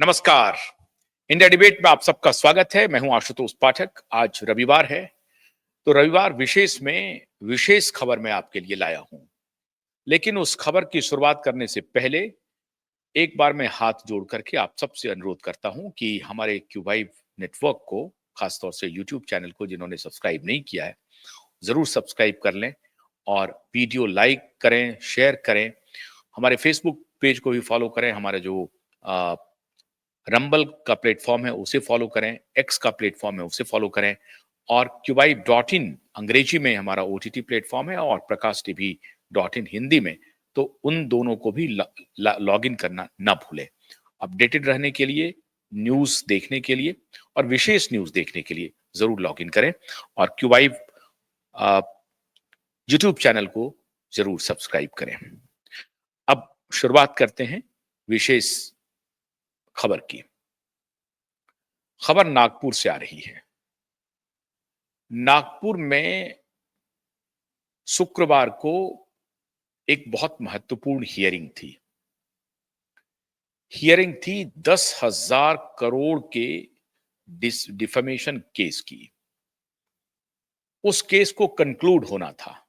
नमस्कार। India debate में आप सबका स्वागत है। मैं हूं आशुतोष पाठक। आज रविवार है, तो रविवार विशेष में विशेष खबर मैं आपके लिए लाया हूं। लेकिन उस खबर की शुरुआत करने से पहले एक बार मैं हाथ जोड़ करके आप सबसे अनुरोध करता हूं कि हमारे क्यूबाइव नेटवर्क को, खासतौर से यूट्यूब चैनल को जिन्होंने सब्सक्राइब नहीं किया है, जरूर सब्सक्राइब कर लें और वीडियो लाइक करें, शेयर करें। हमारे फेसबुक पेज को भी फॉलो करें। हमारा जो रंबल का प्लेटफॉर्म है उसे फॉलो करें, एक्स का प्लेटफॉर्म है उसे फॉलो करें और QYIV.in अंग्रेजी में हमारा OTT प्लेटफॉर्म है और प्रकाश TV.in हिंदी में, तो उन दोनों को भी लॉग इन करना ना भूलें। अपडेटेड रहने के लिए, न्यूज देखने के लिए और विशेष न्यूज देखने के लिए जरूर लॉग इन करें और QYIV यूट्यूब चैनल को जरूर सब्सक्राइब करें। अब शुरुआत करते हैं विशेष खबर की। खबर नागपुर से आ रही है। नागपुर में शुक्रवार को एक बहुत महत्वपूर्ण हियरिंग थी 10,000 करोड़ के डिफेमेशन केस की। उस केस को कंक्लूड होना था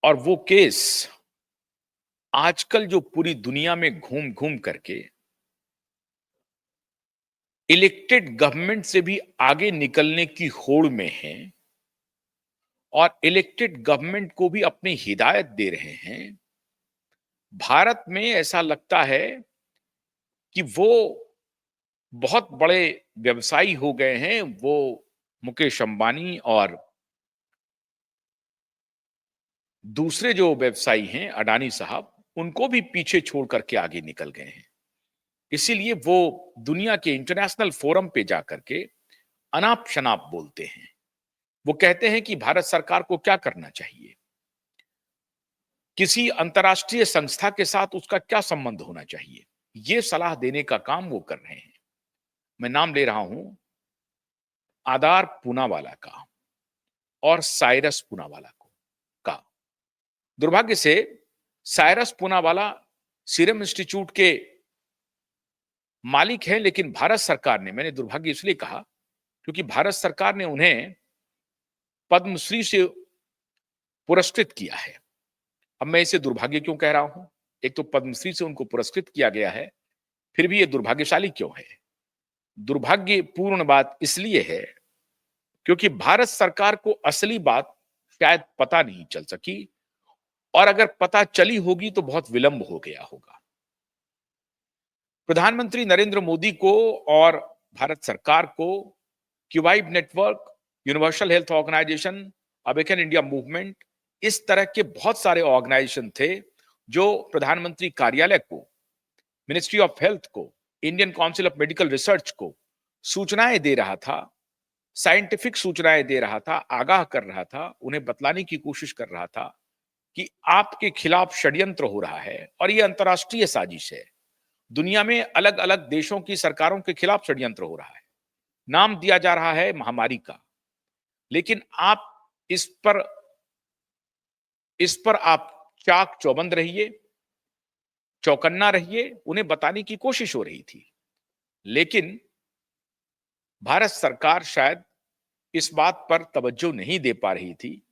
और वो केस आजकल जो पूरी दुनिया में घूम घूम करके इलेक्टेड गवर्नमेंट से भी आगे निकलने की होड़ में है और इलेक्टेड गवर्नमेंट को भी अपनी हिदायत दे रहे हैं। भारत में ऐसा लगता है कि वो बहुत बड़े व्यवसायी हो गए हैं। वो मुकेश अंबानी और दूसरे जो व्यवसायी हैं अडानी साहब, उनको भी पीछे छोड़ करके आगे निकल गए हैं। इसीलिए वो दुनिया के इंटरनेशनल फोरम पे जाकर के अनाप शनाप बोलते हैं। वो कहते हैं कि भारत सरकार को क्या करना चाहिए, किसी अंतरराष्ट्रीय संस्था के साथ उसका क्या संबंध होना चाहिए, ये सलाह देने का काम वो कर रहे हैं। मैं नाम ले रहा हूं आदार पूनावाला का और साइरस पूनावाला का। दुर्भाग्य से साइरस पूनावाला सीरम इंस्टीट्यूट के मालिक हैं, लेकिन भारत सरकार ने, मैंने दुर्भाग्य इसलिए कहा क्योंकि भारत सरकार ने उन्हें पद्मश्री से पुरस्कृत किया है। अब मैं इसे दुर्भाग्य क्यों कह रहा हूं? एक तो पद्मश्री से उनको पुरस्कृत किया गया है, फिर भी ये दुर्भाग्यशाली क्यों है? दुर्भाग्यपूर्ण बात इसलिए है क्योंकि भारत सरकार को असली बात शायद पता नहीं चल सकी और अगर पता चली होगी तो बहुत विलंब हो गया होगा। प्रधानमंत्री नरेंद्र मोदी को और भारत सरकार को क्यूबाइव network, universal health organization, awaken India movement, इस तरह के बहुत सारे ऑर्गेनाइजेशन थे जो प्रधानमंत्री कार्यालय को, मिनिस्ट्री ऑफ हेल्थ को, Indian council of medical research को सूचनाएं दे रहा था, साइंटिफिक सूचनाएं दे रहा था, आगाह कर रहा था, उन्हें बतलाने की कोशिश कर रहा था कि आपके खिलाफ षड्यंत्र हो रहा है और यह अंतरराष्ट्रीय साजिश है। दुनिया में अलग अलग देशों की सरकारों के खिलाफ षड्यंत्र हो रहा है। नाम दिया जा रहा है महामारी का, लेकिन आप इस पर आप चाक चौबंद रहिए, चौकन्ना रहिए। उन्हें बताने की कोशिश हो रही थी, लेकिन भारत सरकार शायद इस बात पर तवज्जो नहीं दे पा रही थी।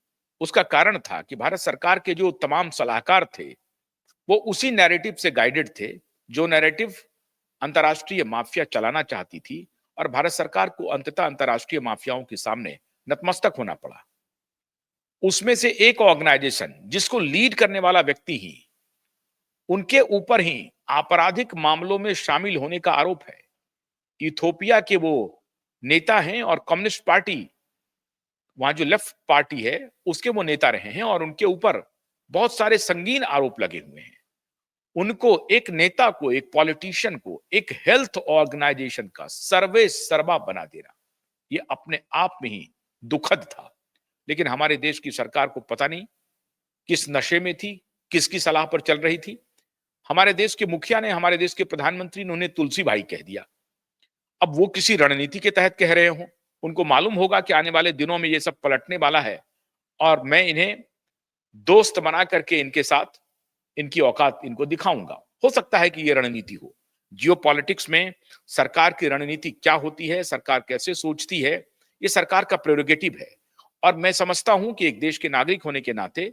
उसका कारण था कि भारत सरकार के जो तमाम सलाहकार थे वो उसी नैरेटिव से गाइडेड थे जो नैरेटिव अंतरराष्ट्रीय माफिया चलाना चाहती थी और भारत सरकार को अंततः अंतरराष्ट्रीय माफियाओं के सामने नतमस्तक होना पड़ा। उसमें से एक ऑर्गेनाइजेशन जिसको लीड करने वाला व्यक्ति ही, उनके ऊपर ही आपराधिक मामलों में शामिल होने का आरोप है। इथोपिया के वो नेता हैं और कम्युनिस्ट पार्टी, वहां जो लेफ्ट पार्टी है, उसके वो नेता रहे हैं और उनके ऊपर बहुत सारे संगीन आरोप लगे हुए हैं। उनको, एक नेता को, एक पॉलिटिशियन को, एक हेल्थ ऑर्गेनाइजेशन का सर्वे सर्वा बना देना, ये अपने आप में ही दुखद था। लेकिन हमारे देश की सरकार को पता नहीं किस नशे में थी, किसकी सलाह पर चल रही थी। हमारे देश के मुखिया ने, हमारे देश के प्रधानमंत्री ने उन्हें तुलसी भाई कह दिया। अब वो किसी रणनीति के तहत कह रहे हो, उनको मालूम होगा कि आने वाले दिनों में ये सब पलटने वाला है और मैं इन्हें दोस्त बना करके इनके साथ इनकी औकात इनको दिखाऊंगा। हो सकता है कि ये रणनीति हो। जियोपॉलिटिक्स में सरकार की रणनीति क्या होती है, सरकार कैसे सोचती है, ये सरकार का प्रेरोगेटिव है। और मैं समझता हूं कि एक देश के नागरिक होने के नाते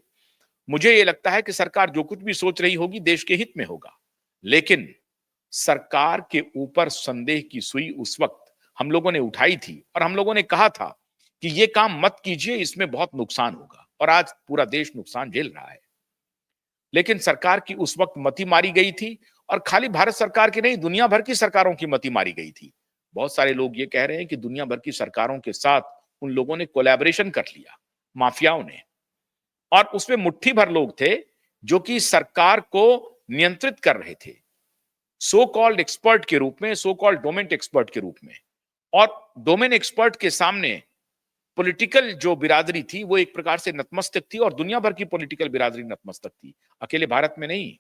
मुझे ये लगता है कि सरकार जो कुछ भी सोच रही होगी देश के हित में होगा। लेकिन सरकार के ऊपर संदेह की सुई उस वक्त हम लोगों ने उठाई थी और हम लोगों ने कहा था कि ये काम मत कीजिए, इसमें बहुत नुकसान होगा, और आज पूरा देश नुकसान झेल रहा है। लेकिन सरकार की उस वक्त मति मारी गई थी, और खाली भारत सरकार की नहीं, दुनिया भर की सरकारों की मति मारी गई थी। बहुत सारे लोग ये कह रहे हैं कि दुनिया भर की सरकारों के साथ उन लोगों ने कोलैबोरेशन कर लिया, माफियाओं ने, और उसमें मुट्ठी भर लोग थे जो कि सरकार को नियंत्रित कर रहे थे, सो कॉल्ड एक्सपर्ट के रूप में, सो कॉल्ड डोमेन एक्सपर्ट के रूप में। और डोमेन एक्सपर्ट के सामने पॉलिटिकल जो बिरादरी थी वो एक प्रकार से नतमस्तक थी, और दुनिया भर की पॉलिटिकल बिरादरी नतमस्तक थी, अकेले भारत में नहीं।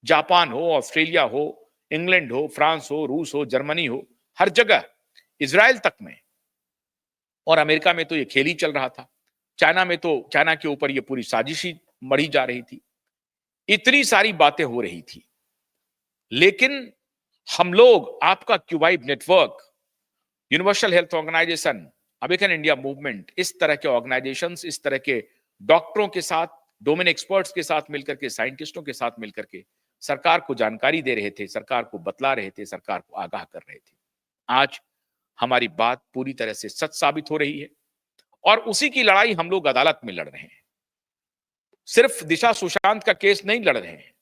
जापान हो, ऑस्ट्रेलिया हो, इंग्लैंड हो, फ्रांस हो, रूस हो, जर्मनी हो, हर जगह, इजराइल तक में, और अमेरिका में तो ये खेल ही चल रहा था। चाइना में तो, चाइना के ऊपर ये पूरी साजिश ही मढ़ी जा रही थी। इतनी सारी बातें हो रही थी, लेकिन हम लोग, आपका क्यूबाइब network, universal health organization, awaken India movement, इस तरह के ऑर्गेनाइजेशंस, इस तरह के डॉक्टरों के साथ, डोमेन एक्सपर्ट्स के साथ मिलकर के, साइंटिस्टों के साथ मिलकर के सरकार को जानकारी दे रहे थे, सरकार को बतला रहे थे, सरकार को आगाह कर रहे थे। आज हमारी बात पूरी तरह से सच साबित हो रही है, और उसी की लड़ाई हम लोग अदालत में लड़ रहे हैं। सिर्फ दिशा सुशांत का केस नहीं लड़ रहे हैं,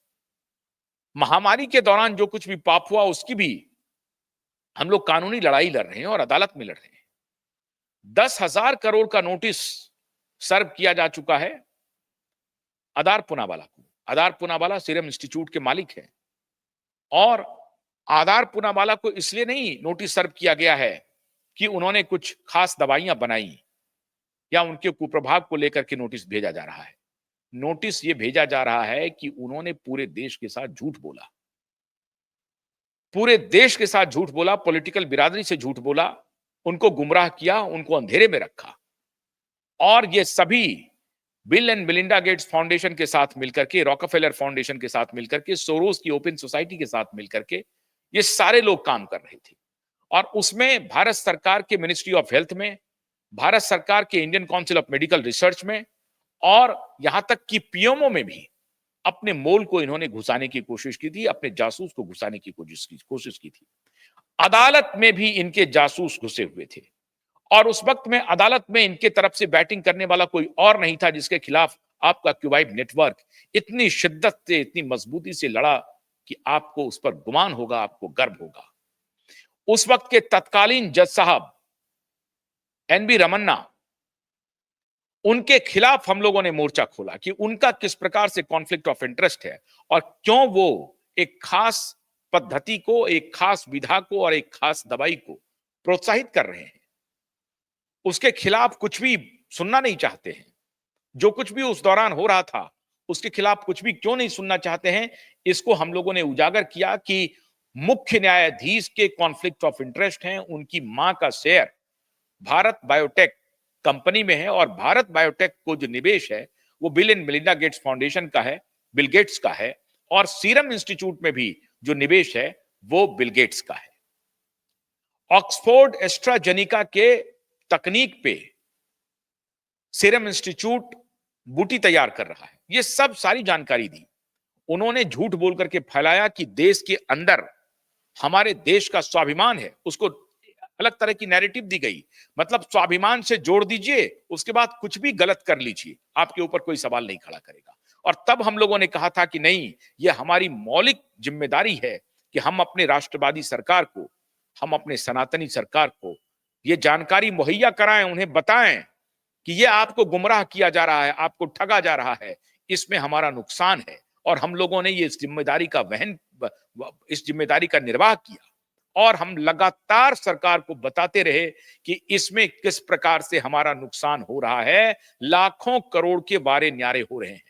महामारी के दौरान जो कुछ भी पाप हुआ उसकी भी हम लोग कानूनी लड़ाई लड़ रहे हैं और अदालत में लड़ रहे हैं। 10,000 करोड़ का नोटिस सर्व किया जा चुका है आधार पूनावाला को। आधार पूनावाला सीरम इंस्टीट्यूट के मालिक है, और आधार पूनावाला को इसलिए नहीं नोटिस सर्व किया गया है कि उन्होंने कुछ खास दवाइयां बनाई या उनके कुप्रभाव को लेकर के नोटिस भेजा जा रहा है। नोटिस ये भेजा जा रहा है कि उन्होंने पूरे देश के साथ झूठ बोला, पूरे देश के साथ झूठ बोला, पॉलिटिकल बिरादरी से झूठ बोला, उनको गुमराह किया, उनको अंधेरे में रखा। और ये सभी bill and Melinda Gates foundation के साथ मिलकर के, रॉकफेलर फाउंडेशन के साथ मिलकर के, सोरोस की ओपन सोसाइटी के साथ मिलकर के ये सारे लोग काम कर रहे थे। और उसमें भारत सरकार के मिनिस्ट्री ऑफ हेल्थ में, भारत सरकार के Indian council of medical research में, और यहां तक कि पीएमओ में भी अपने मोल को इन्होंने घुसाने की कोशिश की थी, अपने जासूस को घुसाने की कोशिश की थी। अदालत में भी इनके जासूस घुसे हुए थे, और उस वक्त में अदालत में इनके तरफ से बैटिंग करने वाला कोई और नहीं था जिसके खिलाफ आपका क्यूबाइब नेटवर्क इतनी शिद्दत से, इतनी मजबूती से लड़ा कि आपको उस पर गुमान होगा, आपको गर्व होगा। उस वक्त के तत्कालीन जज साहब एनबी रमन्ना, उनके खिलाफ हम लोगों ने मोर्चा खोला कि उनका किस प्रकार से कॉन्फ्लिक्ट ऑफ इंटरेस्ट है, और क्यों वो एक खास पद्धति को, एक खास विधा को और एक खास दवाई को प्रोत्साहित कर रहे हैं। उसके खिलाफ कुछ भी सुनना नहीं चाहते हैं। जो कुछ भी उस दौरान हो रहा था उसके खिलाफ कुछ भी क्यों नहीं सुनना चाहते हैं, इसको हम लोगों ने उजागर किया कि मुख्य न्यायाधीश के कॉन्फ्लिक्ट ऑफ इंटरेस्ट हैं, उनकी मां का शेयर भारत बायोटेक कंपनी में है, और भारत बायोटेक को जो निवेश है वो bill and Melinda Gates foundation का है, बिल गेट्स का है, और सीरम इंस्टीट्यूट में भी जो निवेश है वो बिल गेट्स का है। ऑक्सफोर्ड एस्ट्राजेनिका के तकनीक पे सीरम इंस्टीट्यूट बूटी तैयार कर रहा है। ये सब सारी जानकारी दी। उन्होंने झूठ बोल करके फैलाया कि देश के अंदर हमारे देश का स्वाभिमान है, उसको अलग तरह की नैरेटिव दी गई। मतलब स्वाभिमान से जोड़ दीजिए, उसके बाद कुछ भी गलत कर लीजिए, आपके ऊपर कोई सवाल नहीं खड़ा करेगा। और तब हम लोगों ने कहा था कि नहीं, ये हमारी मौलिक जिम्मेदारी है कि हम अपने राष्ट्रवादी सरकार को, हम अपने सनातनी सरकार को ये जानकारी मुहैया कराएं, उन्हें बताएं कि ये आपको गुमराह किया जा रहा है, आपको ठगा जा रहा है, इसमें हमारा नुकसान है। और हम लोगों ने ये इस जिम्मेदारी का निर्वाह किया, और हम लगातार सरकार को बताते रहे कि इसमें किस प्रकार से हमारा नुकसान हो रहा है, लाखों करोड़ के वारे न्यारे हो रहे हैं।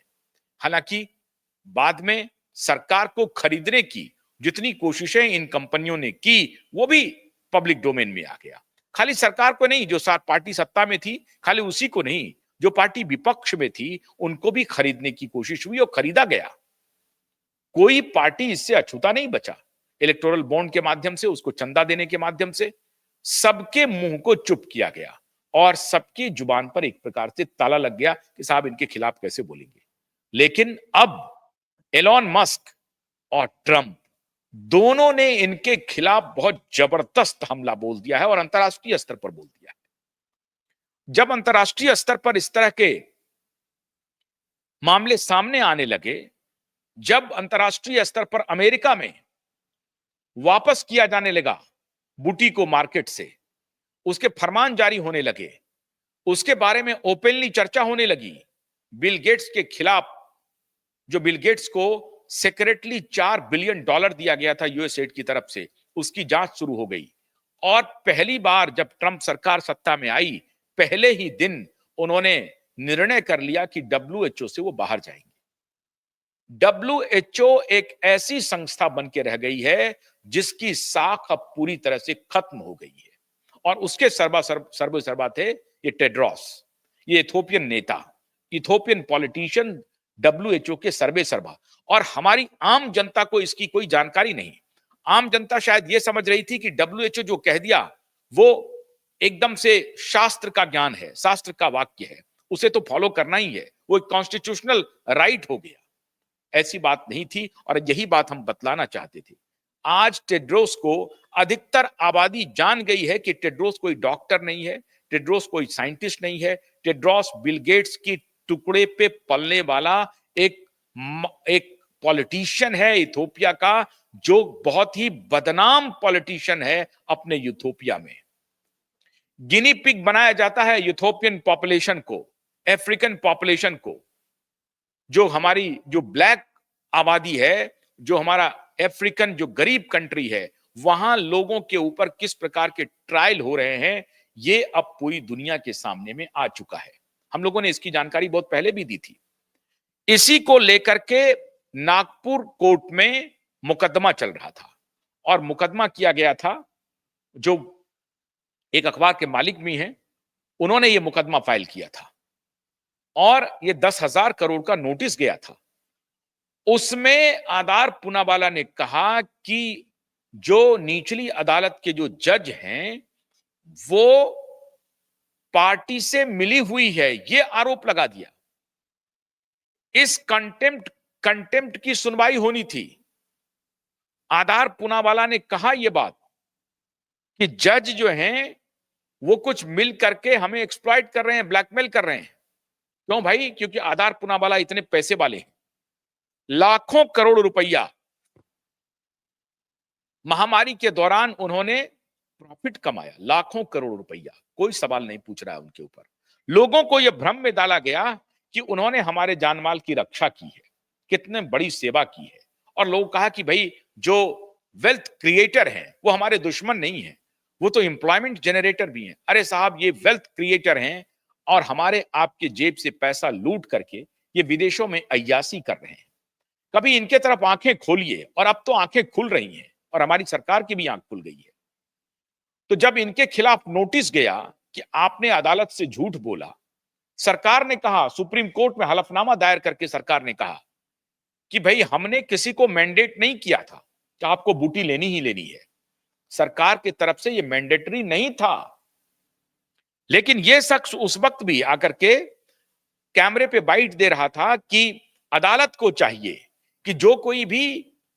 हालांकि बाद में सरकार को खरीदने की जितनी कोशिशें इन कंपनियों ने की वो भी पब्लिक डोमेन में आ गया। खाली सरकार को नहीं, जो सात पार्टी सत्ता में थी, खाली उसी को नहीं, जो पार्टी विपक्ष में थी उनको भी खरीदने की कोशिश हुई और खरीदा गया। कोई पार्टी इससे अछूता नहीं बचा। इलेक्टोरल बॉन्ड के माध्यम से, उसको चंदा देने के माध्यम से सबके मुंह को चुप किया गया और सबकी जुबान पर एक प्रकार से ताला लग गया कि साहब इनके खिलाफ कैसे बोलेंगे। लेकिन अब एलॉन मस्क और ट्रंप दोनों ने इनके खिलाफ बहुत जबरदस्त हमला बोल दिया है और अंतर्राष्ट्रीय स्तर पर बोल दिया है। जब अंतर्राष्ट्रीय स्तर पर इस तरह के मामले सामने आने लगे, जब अंतर्राष्ट्रीय स्तर पर अमेरिका में वापस किया जाने लगा बूटी को मार्केट से, उसके फरमान जारी होने लगे, उसके बारे में ओपनली चर्चा होने लगी। बिल गेट्स के खिलाफ, जो बिल गेट्स को सीक्रेटली $4 बिलियन दिया गया था यूएसएड की तरफ से, उसकी जांच शुरू हो गई। और पहली बार जब ट्रंप सरकार सत्ता में आई, पहले ही दिन उन्होंने निर्णय कर लिया कि डब्ल्यूएचओ से वो बाहर जाएंगे। डब्ल्यूएचओ एक ऐसी संस्था बन के रह गई है जिसकी साख अब पूरी तरह से खत्म हो गई है और उसके सर्वा थे ये टेड्रोस, ये इथोपियन नेता, इथोपियन पॉलिटिशियन, डब्ल्यूएचओ के सर्वा। और हमारी आम जनता को इसकी कोई जानकारी नहीं। आम जनता शायद ये समझ रही थी कि डब्ल्यूएचओ जो कह दिया वो एकदम से शास्त्र का ज्ञान है, शास्त्र का वाक्य है, उसे तो फॉलो करना ही है, वो एक कॉन्स्टिट्यूशनल राइट हो गया। ऐसी बात नहीं थी और यही बात हम बतलाना चाहते थे। आज टेड्रोस को अधिकतर आबादी जान गई है कि टेड्रोस कोई डॉक्टर नहीं है, टेड्रोस कोई साइंटिस्ट नहीं है। टेड्रोस बिल गेट्स की टुकड़े पे पलने वाला एक पॉलिटिशियन है इथोपिया का, जो बहुत ही बदनाम पॉलिटिशियन है अपने यूथोपिया में। गिनी पिग बनाया जाता है यूथोपियन पॉपुलेशन को, अफ्रीकन पॉपुलेशन को, जो हमारी जो ब्लैक आबादी है, जो हमारा अफ्रीकन जो गरीब कंट्री है, वहां लोगों के ऊपर किस प्रकार के ट्रायल हो रहे हैं, ये अब पूरी दुनिया के सामने में आ चुका है। हम लोगों ने इसकी जानकारी बहुत पहले भी दी थी। इसी को लेकर के नागपुर कोर्ट में मुकदमा चल रहा था और मुकदमा किया गया था, जो एक अखबार के मालिक भी हैं, उन्होंने ये मुकदमा फाइल किया था और ये 10,000 करोड़ का नोटिस गया था। उसमें आधार पूनावाला ने कहा कि जो निचली अदालत के जो जज हैं वो पार्टी से मिली हुई है, ये आरोप लगा दिया। इस कंटेम्प्ट की सुनवाई होनी थी। आधार पूनावाला ने कहा यह बात कि जज जो हैं वो कुछ मिल करके हमें एक्सप्लॉइट कर रहे हैं, ब्लैकमेल कर रहे हैं। क्यों भाई? क्योंकि आधार पूनावाला इतने पैसे वाले हैं, लाखों करोड़ रुपया महामारी के दौरान उन्होंने प्रॉफिट कमाया, लाखों करोड़ रुपया, कोई सवाल नहीं पूछ रहा है उनके ऊपर। लोगों को यह भ्रम में डाला गया कि उन्होंने हमारे जानमाल की रक्षा की है, कितने बड़ी सेवा की है, और लोग कहा कि भाई जो वेल्थ क्रिएटर हैं वो हमारे दुश्मन नहीं है, वो तो एम्प्लॉयमेंट जनरेटर भी हैं। अरे साहब, ये वेल्थ क्रिएटर हैं और हमारे आपके जेब से पैसा लूट करके ये विदेशों में अय्यासी कर रहे हैं। कभी इनके तरफ आंखें खोलिए, और अब तो आंखें खुल रही हैं और हमारी सरकार की भी आंख खुल गई है। तो जब इनके खिलाफ नोटिस गया कि आपने अदालत से झूठ बोला, सरकार ने कहा, सुप्रीम कोर्ट में हलफनामा दायर करके सरकार ने कहा कि भाई हमने किसी को मैंडेट नहीं किया था कि आपको बूटी लेनी ही लेनी है। सरकार की तरफ से यह मैंडेटरी नहीं था। लेकिन यह शख्स उस वक्त भी आकर के कैमरे पे बाइट दे रहा था कि अदालत को चाहिए कि जो कोई भी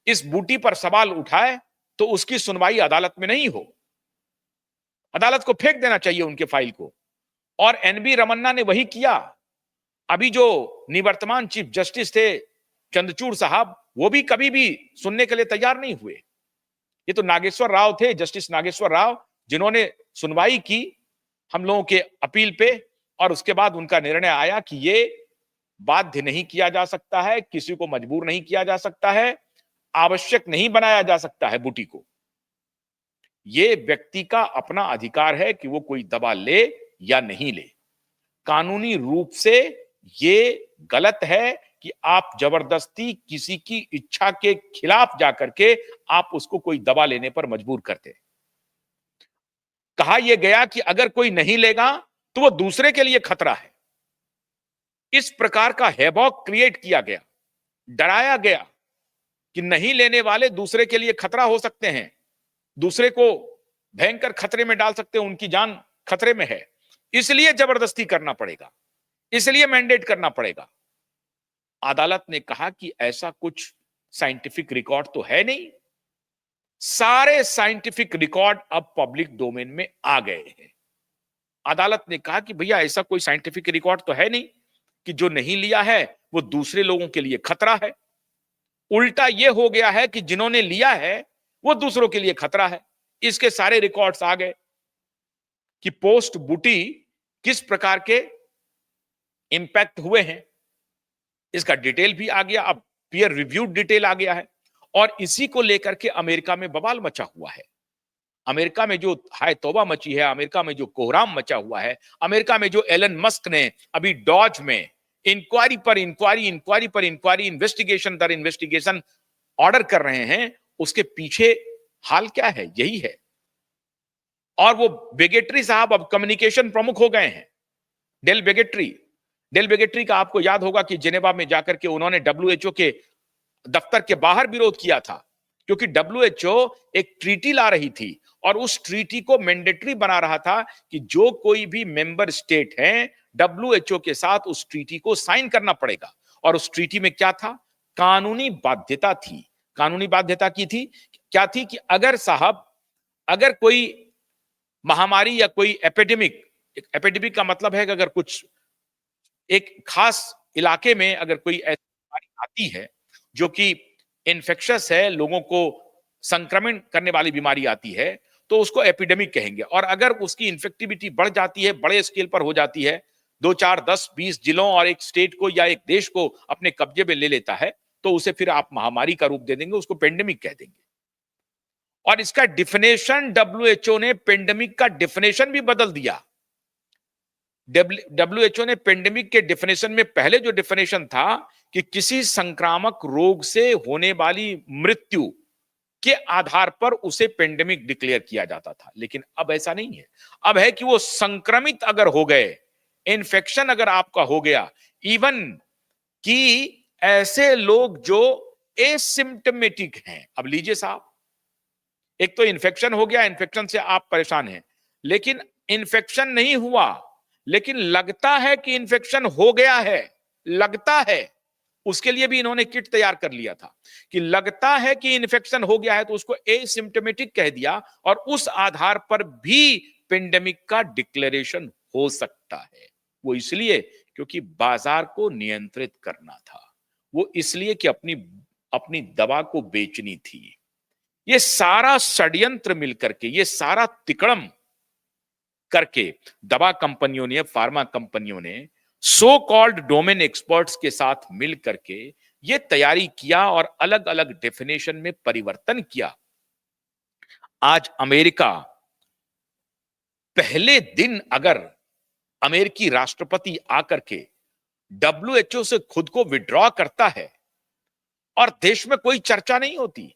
इस बूटी पर सवाल उठाए तो उसकी सुनवाई अदालत में नहीं हो, अदालत को फेंक देना चाहिए उनके फाइल को। और एनबी रमन्ना ने वही किया। अभी जो निवर्तमान चीफ जस्टिस थे चंद्रचूड़ साहब, वो भी कभी भी सुनने के लिए तैयार नहीं हुए। ये तो नागेश्वर राव थे, जस्टिस नागेश्वर राव, जिन्होंने सुनवाई की हम लोगों के अपील पे, और उसके बाद उनका निर्णय आया कि ये बाध्य नहीं किया जा सकता है, किसी को मजबूर नहीं किया जा सकता है, आवश्यक नहीं बनाया जा सकता है बूटी को। ये व्यक्ति का अपना अधिकार है कि वो कोई दवा ले या नहीं ले। कानूनी रूप से ये गलत है कि आप जबरदस्ती किसी की इच्छा के खिलाफ जाकर के आप उसको कोई दवा लेने पर मजबूर करते। कहा यह गया कि अगर कोई नहीं लेगा तो वो दूसरे के लिए खतरा है। इस प्रकार का हैबॉक क्रिएट किया गया, डराया गया कि नहीं लेने वाले दूसरे के लिए खतरा हो सकते हैं, दूसरे को भयंकर खतरे में डाल सकते हैं, उनकी जान खतरे में है, इसलिए जबरदस्ती करना पड़ेगा, इसलिए मैंडेट करना पड़ेगा। अदालत ने कहा कि ऐसा कुछ साइंटिफिक रिकॉर्ड तो है नहीं। सारे साइंटिफिक रिकॉर्ड अब पब्लिक डोमेन में आ गए हैं। अदालत ने कहा कि भैया ऐसा कोई साइंटिफिक रिकॉर्ड तो है नहीं कि जो नहीं लिया है वो दूसरे लोगों के लिए खतरा है। उल्टा ये हो गया है कि जिन्होंने लिया है वो दूसरों के लिए खतरा है। इसके सारे रिकॉर्ड्स आ गए कि पोस्ट बूटी किस प्रकार के इंपैक्ट हुए हैं, इसका डिटेल भी आ गया, अब पीयर रिव्यूड डिटेल आ गया है। और इसी को लेकर के अमेरिका में बवाल मचा हुआ है। अमेरिका में जो हाय तौबा मची है, अमेरिका में जो कोहराम मचा हुआ है, अमेरिका में जो एलन मस्क ने अभी डॉज में इंक्वायरी पर इंक्वायरी, इंक्वायरी पर इंक्वायरी, इन्वेस्टिगेशन दर इन्वेस्टिगेशन ऑर्डर कर रहे हैं, उसके पीछे हाल क्या है? यही है। और वो बेगेट्री साहब अब कम्युनिकेशन प्रमुख हो गए हैं। डेल बेगेट्री का आपको याद होगा कि जेनेवा में जाकर के उन्होंने डब्ल्यूएचओ के दफ्तर के बाहर विरोध किया था, क्योंकि डब्ल्यूएचओ एक ट्रीटी ला रही थी और उस ट्रीटी को मैंडेटरी बना रहा था कि जो कोई भी मेंबर स्टेट है डब्ल्यूएचओ के साथ उस ट्रीटी को साइन करना पड़ेगा। और उस ट्रीटी में क्या था? कानूनी बाध्यता थी। कानूनी बाध्यता की थी, क्या थी कि अगर कोई महामारी या कोई एपिडेमिक का मतलब है कि अगर कुछ एक खास इलाके में अगर कोई ऐसी बीमारी आती है जो कि इन्फेक्शस है, लोगों को संक्रमण करने वाली बीमारी आती है, तो उसको एपिडेमिक कहेंगे। और अगर उसकी इन्फेक्टिविटी बढ़ जाती है, बड़े स्केल पर हो जाती है, 2, 4, 10, 20 जिलों और एक स्टेट को या एक देश को अपने कब्जे में ले लेता है, तो उसे फिर आप महामारी का रूप दे देंगे, उसको पेंडेमिक कह देंगे। और इसका डिफिनेशन डब्ल्यूएचओ ने पेंडेमिक का डिफिनेशन भी बदल दिया। डब्ल्यूएचओ ने पेंडेमिक के डिफिनेशन में पहले जो डिफिनेशन था कि किसी संक्रामक रोग से होने वाली मृत्यु के आधार पर उसे पेंडेमिक डिक्लेयर किया जाता था, लेकिन अब ऐसा नहीं है। अब है कि वो संक्रमित अगर हो गए, इन्फेक्शन अगर आपका हो गया, इवन कि ऐसे लोग जो एसिम्टमेटिक हैं। अब लीजिए साहब, एक तो इन्फेक्शन हो गया, इन्फेक्शन से आप परेशान हैं, लेकिन इन्फेक्शन नहीं हुआ, लेकिन लगता है कि इन्फेक्शन हो गया है, लगता है, उसके लिए भी इन्होंने किट तैयार कर लिया था कि लगता है कि इन्फेक्शन हो गया है तो उसको एसिम्टोमेटिक कह दिया और उस आधार पर भी पेंडेमिक का डिक्लेरेशन हो सकता है। वो इसलिए क्योंकि बाजार को नियंत्रित करना था, वो इसलिए कि अपनी अपनी दवा को बेचनी थी। ये सारा षड्यंत्र मिलकर के, ये सारा तिकड़म करके दवा कंपनियों ने, फार्मा कंपनियों ने सो कॉल्ड डोमेन एक्सपर्ट्स के साथ मिल करके ये तैयारी किया और अलग अलग डेफिनेशन में परिवर्तन किया। आज अमेरिका, पहले दिन अगर अमेरिकी राष्ट्रपति आकर के डब्ल्यूएचओ से खुद को विड्रॉ करता है और देश में कोई चर्चा नहीं होती,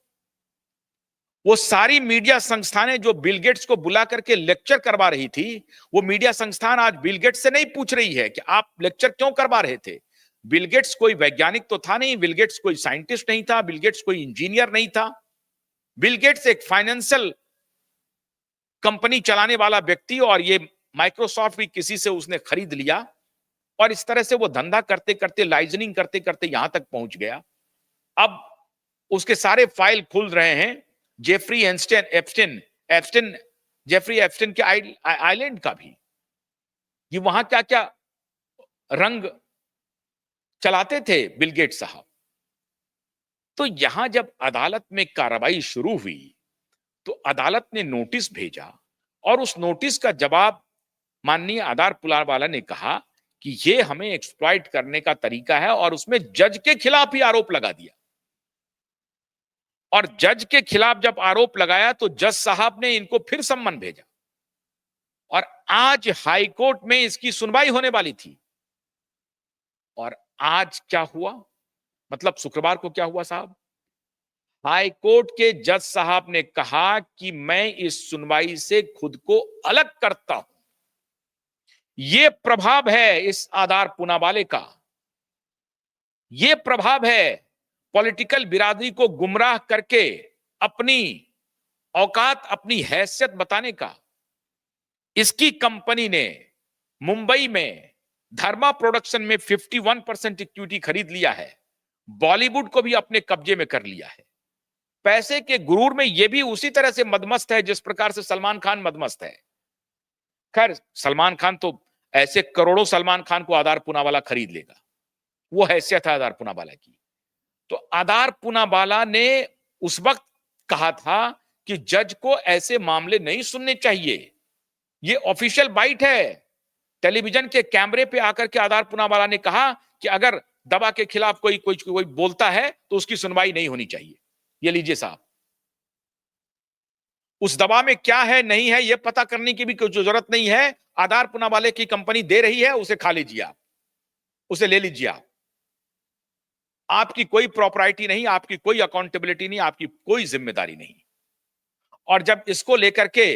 वो सारी मीडिया संस्थानें जो बिल गेट्स को बुला करके लेक्चर करवा रही थी, वो मीडिया संस्थान आज बिल गेट्स से नहीं पूछ रही है कि आप लेक्चर क्यों करवा रहे थे। बिल गेट्स कोई वैज्ञानिक तो था नहीं, बिल गेट्स कोई साइंटिस्ट नहीं था, बिल गेट्स कोई इंजीनियर नहीं था। बिल गेट्स एक फाइनेंशियल कंपनी चलाने वाला व्यक्ति, और ये माइक्रोसॉफ्ट भी किसी से उसने खरीद लिया और इस तरह से वो धंधा करते करते, लाइजनिंग करते करते यहां तक पहुंच गया। अब उसके सारे फाइल खुल रहे हैं, जेफरी जेफरी एप्स्टेन के आइलैंड का भी, ये वहां क्या क्या रंग चलाते थे बिल गेट्स साहब। तो यहां जब अदालत में कार्रवाई शुरू हुई तो अदालत ने नोटिस भेजा और उस नोटिस का जवाब माननीय आधार पुलावाला ने कहा कि ये हमें एक्सप्लॉइट करने का तरीका है, और उसमें जज के खिलाफ ही आरोप लगा दिया। और जज के खिलाफ जब आरोप लगाया तो जज साहब ने इनको फिर सम्मन भेजा और आज हाई कोर्ट में इसकी सुनवाई होने वाली थी। और आज क्या हुआ, मतलब शुक्रवार को क्या हुआ साहब, हाई कोर्ट के जज साहब ने कहा कि मैं इस सुनवाई से खुद को अलग करता हूं। यह प्रभाव है इस आधार पूनावाला का, यह प्रभाव है पॉलिटिकल बिरादरी को गुमराह करके अपनी औकात, अपनी हैसियत बताने का इसकी कंपनी ने मुंबई में धर्मा प्रोडक्शन में 51% इक्विटी खरीद लिया है। बॉलीवुड को भी अपने कब्जे में कर लिया है। पैसे के गुरूर में यह भी उसी तरह से मदमस्त है जिस प्रकार से सलमान खान मदमस्त है। खैर, सलमान खान तो ऐसे करोड़ों सलमान खान को आधार पूनावाला खरीद लेगा, वो हैसियत है आधार पूनावाला की। तो आधार पूनावाला ने उस वक्त कहा था कि जज को ऐसे मामले नहीं सुनने चाहिए, ये ऑफिशियल बाइट है। टेलीविजन के कैमरे पे आकर के आधार पूनावाला ने कहा कि अगर दवा के खिलाफ कोई बोलता है तो उसकी सुनवाई नहीं होनी चाहिए। ये लीजिए साहब, उस दवा में क्या है नहीं है यह पता करने की भी कोई जरूरत नहीं है। आधार पूनावाले की कंपनी दे रही है, उसे खा लीजिए आप, उसे ले लीजिए आप। आपकी कोई प्रॉपर्टी नहीं, आपकी कोई अकाउंटेबिलिटी नहीं, आपकी कोई जिम्मेदारी नहीं। और जब इसको लेकर के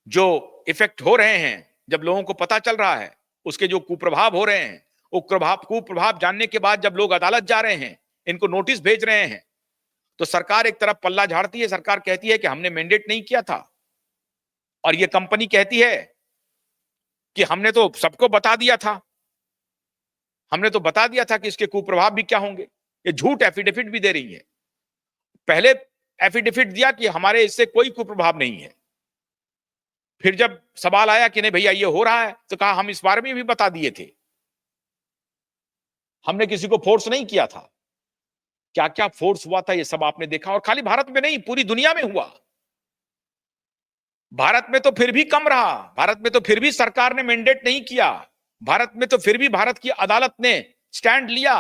जो इफेक्ट हो रहे हैं, जब लोगों को पता चल रहा है, उसके जो कुप्रभाव हो रहे हैं, वो कुप्रभाव जानने के बाद जब लोग अदालत जा रहे हैं, इनको नोटिस भेज रहे हैं, तो सरकार एक तरफ पल्ला झाड़ती है। सरकार कहती है कि हमने मैंडेट नहीं किया था, और ये कंपनी कहती है कि हमने तो सबको बता दिया था, हमने तो बता दिया था कि इसके कुप्रभाव भी क्या होंगे। ये झूठ एफिडेविट भी दे रही है। पहले एफिडेविट दिया कि हमारे इससे कोई कुप्रभाव नहीं है, फिर जब सवाल आया कि नहीं भैया ये हो रहा है, तो कहा हम इस बारे में भी बता दिए थे, हमने किसी को फोर्स नहीं किया था। क्या क्या फोर्स हुआ था ये सब आपने देखा, और खाली भारत में नहीं पूरी दुनिया में हुआ। भारत में तो फिर भी कम रहा, भारत में तो फिर भी सरकार ने मैंडेट नहीं किया, भारत में तो फिर भी भारत की अदालत ने स्टैंड लिया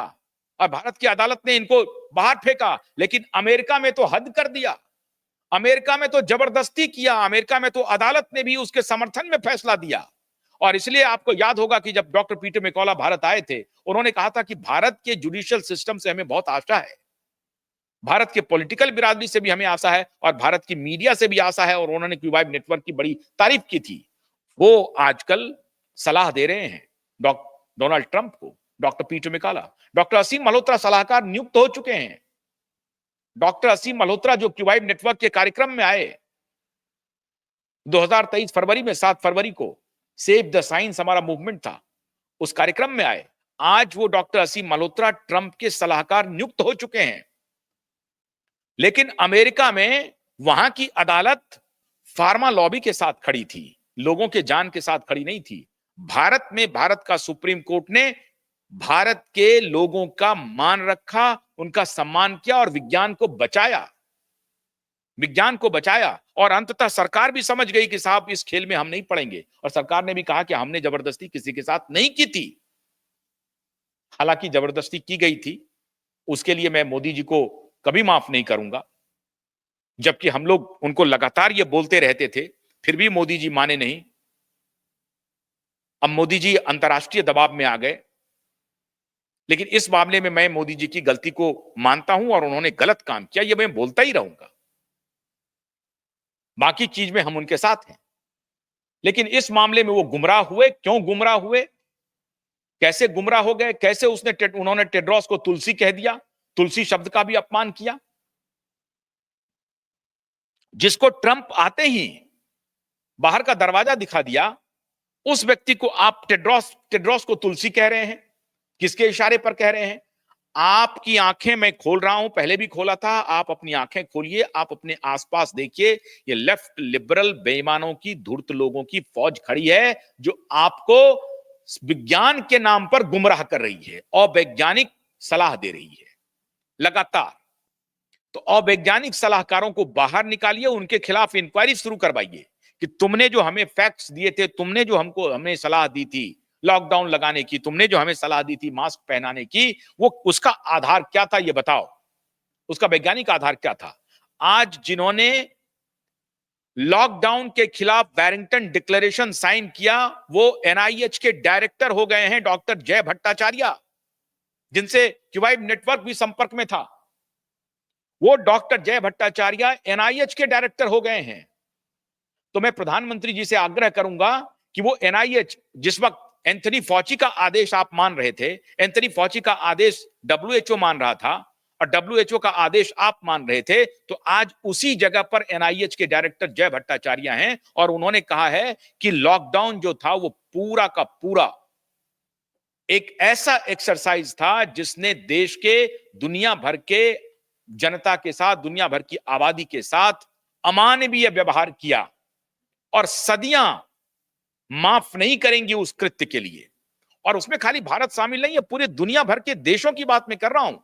और भारत की अदालत ने इनको बाहर फेंका। लेकिन अमेरिका में तो हद कर दिया, अमेरिका में तो जबरदस्ती किया, अमेरिका में तो अदालत ने भी उसके समर्थन में फैसला दिया। और इसलिए आपको याद होगा कि जब डॉक्टर पीटर मैकॉला भारत आए थे, उन्होंने कहा था कि भारत के जुडिशियल सिस्टम से हमें बहुत आशा है, भारत के पॉलिटिकल बिरादरी से भी हमें आशा है, और भारत की मीडिया से भी आशा है। और उन्होंने क्यूबाइब नेटवर्क की बड़ी तारीफ की थी। वो आजकल सलाह दे रहे हैं डोनाल्ड ट्रंप को, डॉक्टर पीटर मैकॉला। डॉक्टर असीम मल्होत्रा सलाहकार नियुक्त हो चुके हैं। डॉक्टर असीम मल्होत्रा जो क्यूबाइब नेटवर्क के कार्यक्रम में आए 2023 फरवरी में, 7 फरवरी को सेव द साइंस हमारा मूवमेंट था, उस कार्यक्रम में आए। आज वो डॉक्टर असीम मल्होत्रा ट्रंप के सलाहकार नियुक्त हो चुके हैं। लेकिन अमेरिका में वहां की अदालत फार्मा लॉबी के साथ खड़ी थी, लोगों के जान के साथ खड़ी नहीं थी। भारत में भारत का सुप्रीम कोर्ट ने भारत के लोगों का मान रखा, उनका सम्मान किया और विज्ञान को बचाया, विज्ञान को बचाया। और अंततः सरकार भी समझ गई कि साहब इस खेल में हम नहीं पड़ेंगे, और सरकार ने भी कहा कि हमने जबरदस्ती किसी के साथ नहीं की थी। हालांकि जबरदस्ती की गई थी, उसके लिए मैं मोदी जी को कभी माफ नहीं करूंगा, जबकि हम लोग उनको लगातार ये बोलते रहते थे, फिर भी मोदी जी माने नहीं। अब मोदी जी अंतर्राष्ट्रीय दबाव में आ गए, लेकिन इस मामले में मैं मोदी जी की गलती को मानता हूं और उन्होंने गलत काम किया, ये मैं बोलता ही रहूंगा। बाकी चीज में हम उनके साथ हैं, लेकिन इस मामले में वो गुमराह हुए। क्यों गुमराह हुए, कैसे गुमराह हो गए, कैसे उन्होंने टेड्रोस को तुलसी कह दिया, तुलसी शब्द का भी अपमान किया। जिसको ट्रंप आते ही बाहर का दरवाजा दिखा दिया, उस व्यक्ति को आप टेड्रोस को तुलसी कह रहे हैं। किसके इशारे पर कह रहे हैं? आपकी आंखें मैं खोल रहा हूं, पहले भी खोला था, आप अपनी आंखें खोलिए, आप अपने आसपास देखिए। ये लेफ्ट लिबरल बेईमानों की, धूर्त लोगों की फौज खड़ी है जो आपको विज्ञान के नाम पर गुमराह कर रही है, अवैज्ञानिक सलाह दे रही है लगातार। तो अवैज्ञानिक सलाहकारों को बाहर निकालिए, उनके खिलाफ इंक्वायरी शुरू करवाइए कि तुमने जो हमें फैक्ट्स दिए थे, तुमने जो हमें सलाह दी थी लॉकडाउन लगाने की, तुमने जो हमें सलाह दी थी मास्क पहनाने की, वो उसका आधार क्या था ये बताओ, उसका वैज्ञानिक आधार क्या था। आज जिन्होंने लॉकडाउन के खिलाफ बैरिंगटन डिक्लेरेशन साइन किया, वो एनआईएच के डायरेक्टर हो गए हैं, डॉक्टर जय भट्टाचार्य, जिनसे क्यूबाइब नेटवर्क भी संपर्क में था। वो डॉक्टर जय भट्टाचार्य एनआईएच के डायरेक्टर हो गए हैं। तो मैं प्रधानमंत्री जी से आग्रह करूंगा कि वो एनआईएच, जिस वक्त एंथनी फॉची का आदेश आप मान रहे थे, एंथनी फॉची का आदेश डब्ल्यूएचओ मान रहा था, और डब्ल्यूएचओ का आदेश आप मान रहे थे, तो आज उसी जगह पर एनआईएच के डायरेक्टर जय भट्टाचार्य हैं और उन्होंने कहा है कि लॉकडाउन जो था वो पूरा का पूरा एक ऐसा एक्सरसाइज था जिसने देश के दुनिया भर के जनता के साथ, दुनिया भर की आबादी के साथ अमानवीय व्यवहार किया और सदियां माफ नहीं करेंगी उस कृत्य के लिए। और उसमें खाली भारत शामिल नहीं है, पूरे दुनिया भर के देशों की बात मैं कर रहा हूं।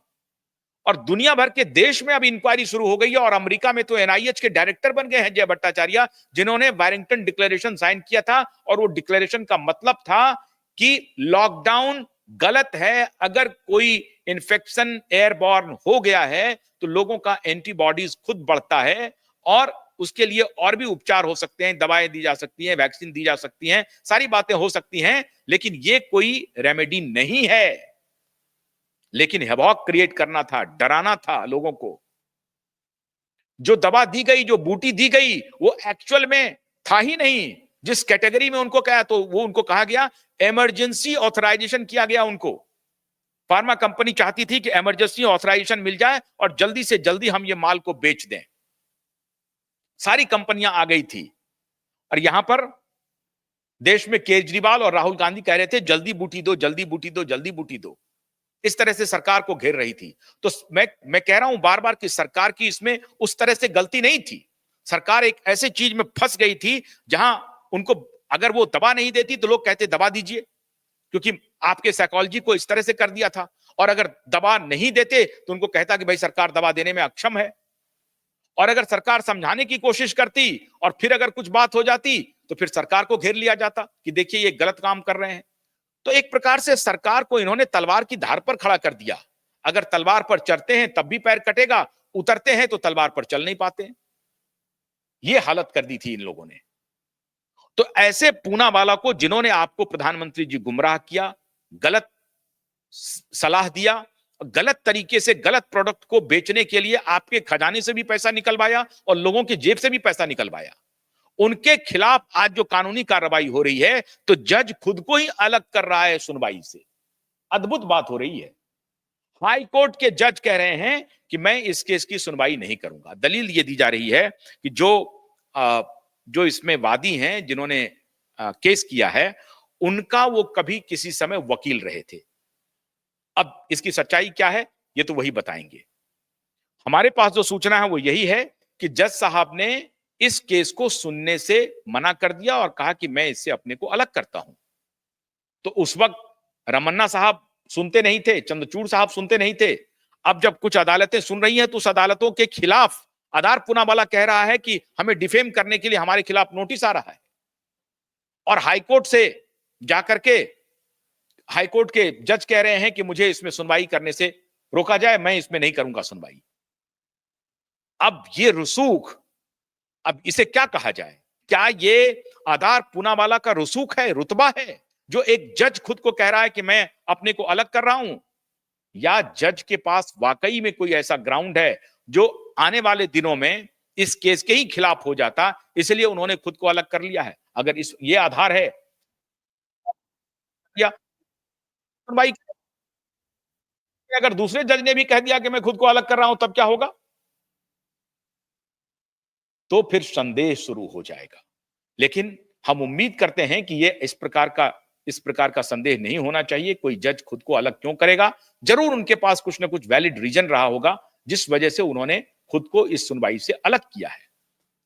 और दुनिया भर के देश में अब इंक्वायरी शुरू हो गई है और अमेरिका में तो एनआईएच के डायरेक्टर बन गए हैं जय भट्टाचार्य, जिन्होंने वारिंगटन डिक्लेरेशन साइन किया था और वो डिक्लेरेशन का मतलब था कि लॉकडाउन गलत है। अगर कोई इन्फेक्शन एयरबॉर्न हो गया है तो लोगों का एंटीबॉडीज खुद बढ़ता है और उसके लिए और भी उपचार हो सकते हैं, दवाएं दी जा सकती हैं, वैक्सीन दी जा सकती हैं, सारी बातें हो सकती हैं, लेकिन ये कोई रेमेडी नहीं है। लेकिन हैवॉक क्रिएट करना था, डराना था लोगों को। जो दवा दी गई, जो बूटी दी गई, वो एक्चुअल में था ही नहीं। जिस कैटेगरी में उनको कहा, तो वो उनको कहा गया इमरजेंसी ऑथराइजेशन किया गया उनको। फार्मा कंपनी चाहती थी कि इमरजेंसी ऑथराइजेशन मिल जाए और जल्दी से जल्दी हम ये माल को बेच दें। सारी कंपनियां आ गई थी और यहां पर देश में केजरीवाल और राहुल गांधी कह रहे थे जल्दी बूटी दो, जल्दी बूटी दो, जल्दी बूटी दो। इस तरह से सरकार को घेर रही थी। तो मैं कह रहा हूं बार बार कि सरकार की इसमें उस तरह से गलती नहीं थी। सरकार एक ऐसे चीज में फंस गई थी जहां उनको, अगर वो दवा नहीं देती तो लोग कहते दवा दीजिए, क्योंकि आपके साइकोलॉजी को इस तरह से कर दिया था। और अगर दवा नहीं देते तो उनको कहता कि भाई सरकार दवा देने में अक्षम है। और अगर सरकार समझाने की कोशिश करती और फिर अगर कुछ बात हो जाती तो फिर सरकार को घेर लिया जाता कि देखिए ये गलत काम कर रहे हैं। तो एक प्रकार से सरकार को इन्होंने तलवार की धार पर खड़ा कर दिया। अगर तलवार पर चढ़ते हैं तब भी पैर कटेगा, उतरते हैं तो तलवार पर चल नहीं पाते। ये हालत कर दी थी इन लोगों ने। तो ऐसे पूनावाला को, जिन्होंने आपको प्रधानमंत्री जी गुमराह किया, गलत सलाह दिया, गलत तरीके से गलत प्रोडक्ट को बेचने के लिए आपके खजाने से भी पैसा निकलवाया और लोगों की जेब से भी पैसा निकलवाया, उनके खिलाफ आज जो कानूनी कार्रवाई हो रही है तो जज खुद को ही अलग कर रहा है सुनवाई से। अद्भुत बात हो रही है। हाई कोर्ट के जज कह रहे हैं कि मैं इस केस की सुनवाई नहीं करूंगा। दलील ये दी जा रही है कि जो इसमें वादी हैं, जिन्होंने केस किया है, उनका वो कभी किसी समय वकील रहे थे। अब इसकी सच्चाई क्या है ये तो वही बताएंगे। हमारे पास जो सूचना है वो यही है कि जज साहब ने इस केस को सुनने से मना कर दिया और कहा कि मैं इससे अपने को अलग करता हूं। तो उस वक्त रमन्ना साहब सुनते नहीं थे, चंद्रचूड़ साहब सुनते नहीं थे। अब जब कुछ अदालतें सुन रही हैं तो उस अदालतों के खिलाफ आधार पूनावाला कह रहा है कि हमें डिफेम करने के लिए हमारे खिलाफ नोटिस आ रहा है और हाईकोर्ट से जाकर के हाईकोर्ट के जज कह रहे हैं कि मुझे इसमें सुनवाई करने से रोका जाए, मैं इसमें नहीं करूंगा सुनवाई। अब ये रसूख, अब इसे क्या कहा जाए? क्या ये आधार पूनावाला का रसूख है, रुतबा है, जो एक जज खुद को कह रहा है कि मैं अपने को अलग कर रहा हूं? या जज के पास वाकई में कोई ऐसा ग्राउंड है जो आने वाले दिनों में इस केस के ही खिलाफ हो जाता, इसलिए उन्होंने खुद को अलग कर लिया है? अगर ये आधार है या सुनवाई, अगर दूसरे जज ने भी कह दिया कि मैं खुद को अलग कर रहा हूं तब क्या होगा? तो फिर संदेह शुरू हो जाएगा। लेकिन हम उम्मीद करते हैं कि ये इस प्रकार का संदेह नहीं होना चाहिए। कोई जज खुद को अलग क्यों करेगा? जरूर उनके पास कुछ ना कुछ वैलिड रीजन रहा होगा जिस वजह से उन्होंने खुद को इस सुनवाई से अलग किया है।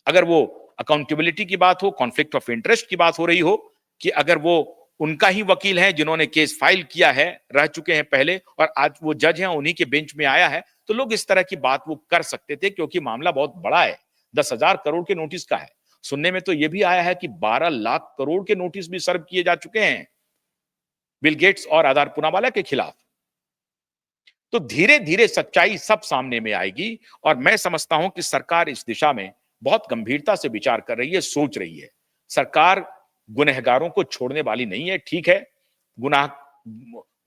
अगर वो अकाउंटेबिलिटी की बात हो, कॉन्फ्लिक्ट ऑफ इंटरेस्ट की बात हो रही हो, कि अगर वो उनका ही वकील है जिन्होंने केस फाइल किया है, रह चुके हैं पहले और आज वो जज हैं, उन्हीं के बेंच में आया है, तो लोग इस तरह की बात वो कर सकते थे, क्योंकि मामला बहुत बड़ा है, 10,000 करोड़ के नोटिस का है। सुनने में तो यह भी आया है कि 12 लाख करोड़ के नोटिस भी सर्व किए जा चुके हैं बिल गेट्स और आधार पूनावाला के खिलाफ। तो धीरे धीरे सच्चाई सब सामने में आएगी और मैं समझता हूं कि सरकार इस दिशा में बहुत गंभीरता से विचार कर रही है, सोच रही है। सरकार गुनहगारों को छोड़ने वाली नहीं है। ठीक है, गुनाह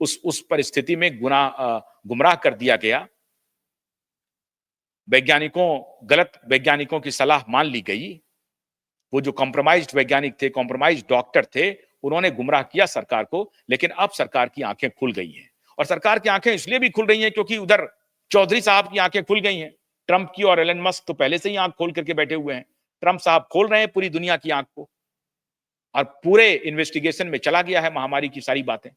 उस परिस्थिति में गुमराह कर दिया गया, गलत वैज्ञानिकों की सलाह मान ली गई, वो जो कॉम्प्रोमाइज्ड वैज्ञानिक थे, कॉम्प्रोमाइज्ड डॉक्टर थे, उन्होंने गुमराह किया सरकार को। लेकिन अब सरकार की आंखें खुल गई हैं और सरकार की आंखें इसलिए भी खुल रही हैं क्योंकि उधर चौधरी साहब की आंखें खुल गई हैं। ट्रंप की और एलन मस्क तो पहले से ही आंख खोल करके बैठे हुए हैं। ट्रंप साहब खोल रहे हैं पूरी दुनिया की आंख को, और पूरे इन्वेस्टिगेशन में चला गया है महामारी की सारी बातें।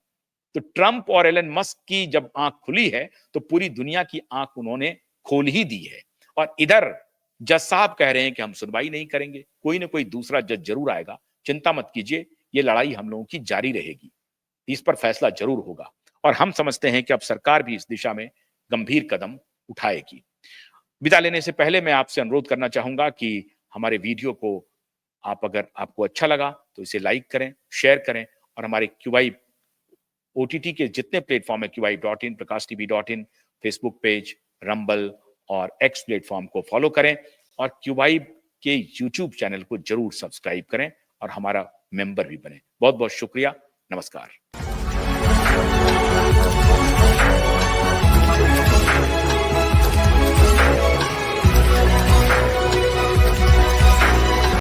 तो ट्रंप और एलन मस्क की जब आंख खुली है तो पूरी दुनिया की आंख उन्होंने खोल ही दी है। और इधर जज साहब कह रहे हैं कि हम सुनवाई नहीं करेंगे, कोई ना कोई दूसरा जज जरूर आएगा, चिंता मत कीजिए, ये लड़ाई हम लोगों की जारी रहेगी, इस पर फैसला जरूर होगा। और हम समझते हैं कि अब सरकार भी इस दिशा में गंभीर कदम उठाएगी। विदा लेने से पहले मैं आपसे अनुरोध करना चाहूंगा कि हमारे वीडियो को अगर आपको अच्छा लगा तो इसे लाइक करें, शेयर करें, और हमारे क्यूआई ओटीटी के जितने प्लेटफॉर्म है, QI.in, प्रकाश TV.in, फेसबुक पेज, रंबल और एक्स प्लेटफॉर्म को फॉलो करें, और क्यूआई के यूट्यूब चैनल को जरूर सब्सक्राइब करें और हमारा मेंबर भी बने। बहुत बहुत शुक्रिया। नमस्कार।